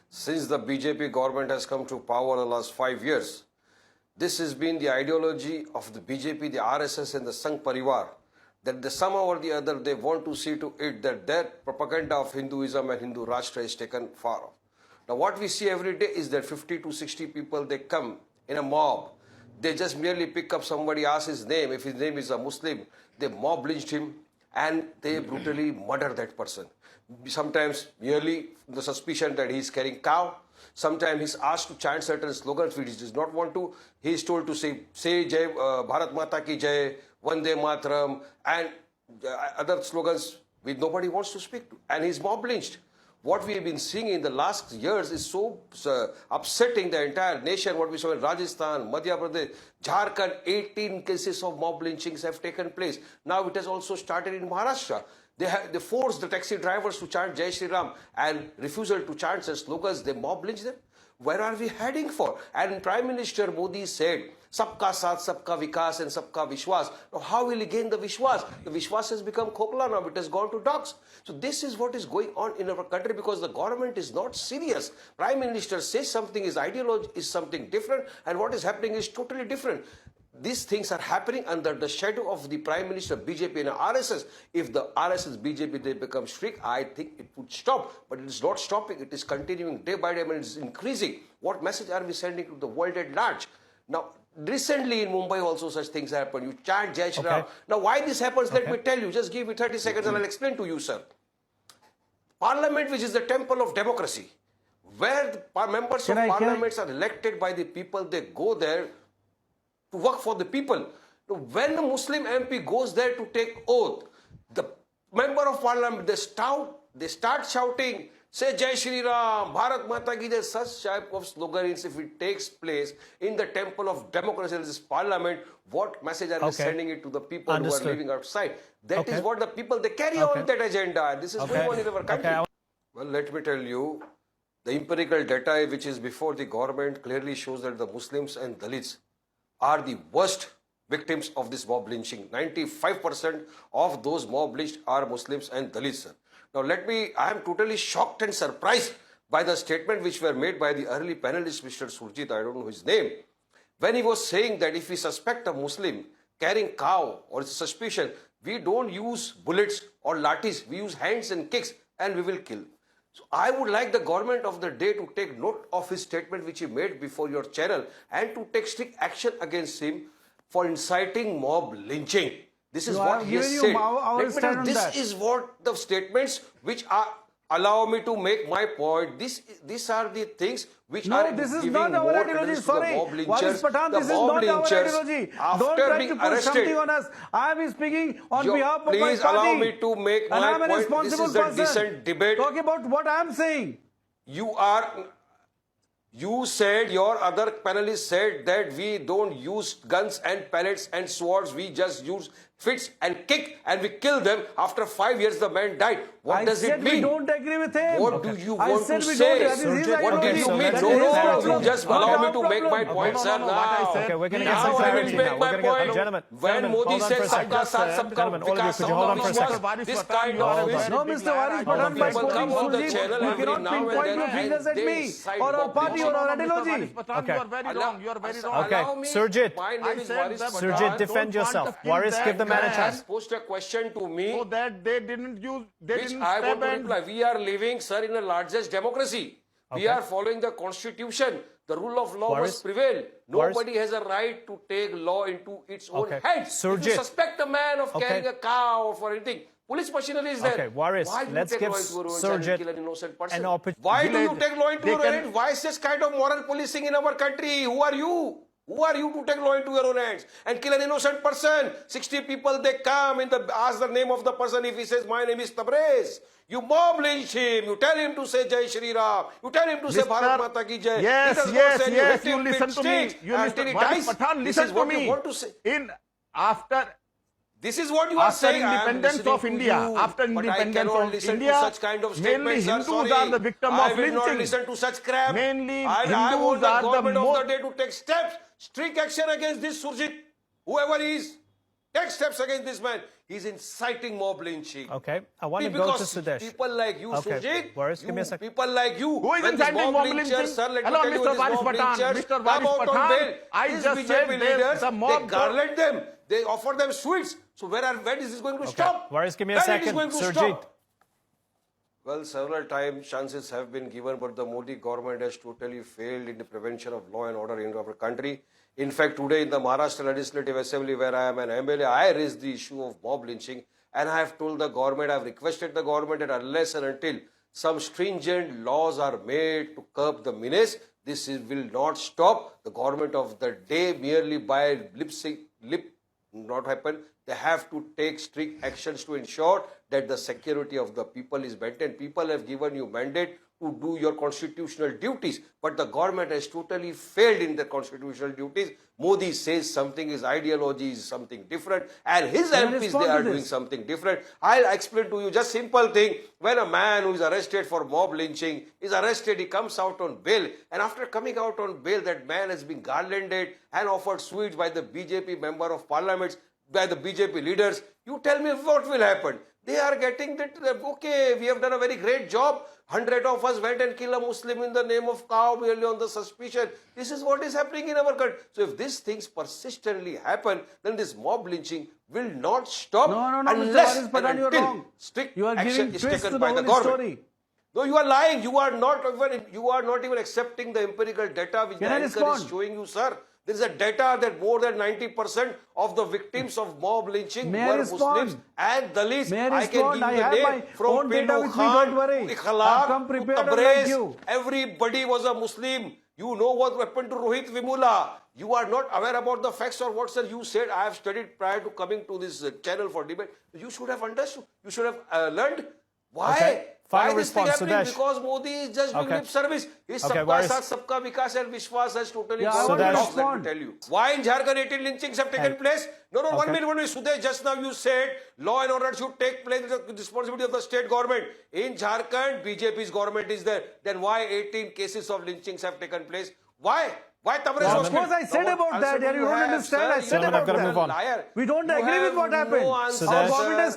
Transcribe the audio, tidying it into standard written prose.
since the BJP government has come to power in the last 5 years, this has been the ideology of the BJP, the RSS and the Sangh Parivar, that somehow or the other they want to see to it that their propaganda of Hinduism and Hindu Rashtra is taken far off. Now what we see every day is that 50 to 60 people, they come in a mob. They just merely pick up somebody, ask his name. If his name is a Muslim, they mob lynched him and they brutally murder that person. Sometimes merely the suspicion that he is carrying cow. Sometimes he's asked to chant certain slogans which he does not want to. He is told to say Jai Bharat Mata ki Jai, Vande Mataram, and other slogans which nobody wants to speak to. And he's mob lynched. What we have been seeing in the last years is so upsetting the entire nation. What we saw in Rajasthan, Madhya Pradesh, Jharkhand, 18 cases of mob lynchings have taken place. Now it has also started in Maharashtra. They forced the taxi drivers to chant Jai Shri Ram and refusal to chant such slogans. They mob lynch them. Where are we heading for? And Prime Minister Modi said, Sabka Saath, Sabka Vikas and Sabka Vishwas. Now how will he gain the Vishwas? The Vishwas has become Khokla now. It has gone to dogs. So this is what is going on in our country because the government is not serious. Prime Minister says something, his ideology is something different, and what is happening is totally different. These things are happening under the shadow of the Prime Minister, BJP and RSS. If the RSS, BJP, they become strict, I think it would stop. But it is not stopping. It is continuing day by day and it is increasing. What message are we sending to the world at large? Now, recently in Mumbai also such things happen. You chant Jai Shri Ram. Now, why this happens, let me tell you. Just give me 30 seconds and I'll explain to you, sir. Parliament, which is the temple of democracy, where the members of parliaments are elected by the people, they go there to work for the people. Now, when the Muslim MP goes there to take oath, the member of parliament, they start shouting, say Jai Shri Ram, Bharat Mata ki Jai, such type of slogans. If it takes place in the temple of democracy, this parliament, what message are we sending it to the people who are living outside? That is what the people, they carry on that agenda. This is going on in our country. Well, let me tell you, the empirical data which is before the government clearly shows that the Muslims and Dalits are the worst victims of this mob lynching. 95% of those mob lynched are Muslims and Dalits. Now I am totally shocked and surprised by the statement which were made by the early panelist, Mr. Surjit, I don't know his name, when he was saying that if we suspect a Muslim carrying cow or it's a suspicion, we don't use bullets or lathis, we use hands and kicks and we will kill. So I would like the government of the day to take note of his statement which he made before your channel and to take strict action against him for inciting mob lynching. This is what he has said. This is what the statements which are, allow me to make my point. These are the things which are giving more credence to the mob lynchers. Pathan, this is not our ideology. Don't try to put something on us. I am speaking on behalf of my party. Please allow me to make my point. This is a decent debate. Talk about what I am saying. You said, your other panelists said that we don't use guns and pellets and swords. We just use fists and kick and we kill them. After 5 years, the man died. What does it mean? We don't agree with him. What do you want to say? What did you mean? No, you just allow me to make my point, sir. Now, we're going to get some clarity now. We're going to get, gentlemen, when Modi said, Sabka Saath, Sabka Vikas, could you hold on for a second? This kind of no, Mr. Waris, Pathan, by quoting Surjit, you cannot pinpoint your fingers at me or our party or our ideology. Okay. You are very wrong. You are very wrong. Okay, Surjit. Surjit, defend yourself. Waris, give the man a chance. Posed a question to me. So that they didn't use, I want to reply. We are living, sir, in the largest democracy. We are following the constitution. The rule of law must prevail. Nobody has a right to take law into its own hands. If you suspect a man of carrying a cow or for anything, police machinery is there. Okay, Waris, let's give Surjit an opportunity. Why do you take law into your own hands? Why is this kind of moral policing in our country? Who are you? Who are you to take law into your own hands and kill an innocent person? 60 people, they come in ask the name of the person. If he says, my name is Tabrez, you mob lynch him. You tell him to say Jai Shri Ram. You tell him to say Bharat Mata ki Jai. Yes, you listen to me. You listen, Pathan, listen to me. You want to say. This is what you are saying. After independence of India, after independence of India, such kind of mainly Hindus are the victim of lynching. I will not listen to such crap. Mainly I want Hindus the government are of the day to take steps, strict action against this Surjit, whoever he is. take steps against this man. He's inciting mob lynching. Okay, I want to go Because to Sudesh. people like you, Okay, Sujit, Waris, give me a you, second. people like you, Who is when this inciting mob lynching? lynchers, sir, let me Hello, tell you, Mr. when Waris this mob Pathan, lynchers Mr. come Waris out on Pathan, bail, I these just said BJP they- leaders, the mob they garland them, they offer them sweets. So when is this going to stop? Waris, give me a When it is second. going to Surjit. stop? Well, several times chances have been given, but the Modi government has totally failed in the prevention of law and order in our country. In fact, today in the Maharashtra Legislative Assembly, where I am an MLA, I raised the issue of mob lynching, and I have told the government, I have requested the government that unless and until some stringent laws are made to curb the menace, will not stop. The government of the day merely by lip not happen. They have to take strict actions to ensure that the security of the people is maintained. People have given you mandate to do your constitutional duties, but the government has totally failed in their constitutional duties. Modi says something, his ideology is something different, and his MPs, they are doing something different. I'll explain to you just simple thing. When a man who is arrested for mob lynching is arrested, he comes out on bail, and after coming out on bail, that man has been garlanded and offered sweets by the BJP member of parliament, by the BJP leaders. You tell me what will happen. They are getting that, okay, we have done a very great job. 100 of us went and killed a Muslim in the name of cow merely on the suspicion. This is what is happening in our country. So if these things persistently happen, then this mob lynching will not stop No, unless Mr. Waris Pathan, you are wrong. strict You are action giving is twist taken to by the the whole government. story. No, you are lying. You are not even accepting the empirical data which Can the I anchor respond? is showing you, sir. There is a data that more than 90% of the victims of mob lynching May I were respond? Muslims and Dalits. May I I can respond? give I you the have name my from own data Pindu with me, Khan don't worry. to I've Ikhlaq come to prepared unlike Tabriz. you. Everybody was a Muslim. You know what happened to Rohit Vimula. You are not aware about the facts or what, sir. You said, I have studied prior to coming to this channel for debate. You should have understood. You should have learned. Why? Okay. Final Why this thing response, happening? Sudesh. Because Modi is just doing Okay. lip service. His Okay, sabka Waris. saath, sabka vikas and Vishwas has totally Yeah, gone I want to dogs, let respond. me tell you. Why in Jharkhand 18 lynchings have taken Hey. place? No, Okay. 1 minute. Sudesh, just now you said law and order should take place with the responsibility of the state government. In Jharkhand, BJP's government is there. Then why 18 cases of lynchings have taken place? Why? Why Tabriz Well, was of course killed? I said Now, about what that. answer Yeah, do you don't have, understand. sir? I said You about are that. a Move on. liar. We don't You agree with have what happened. no answer, Our Sudesh. government has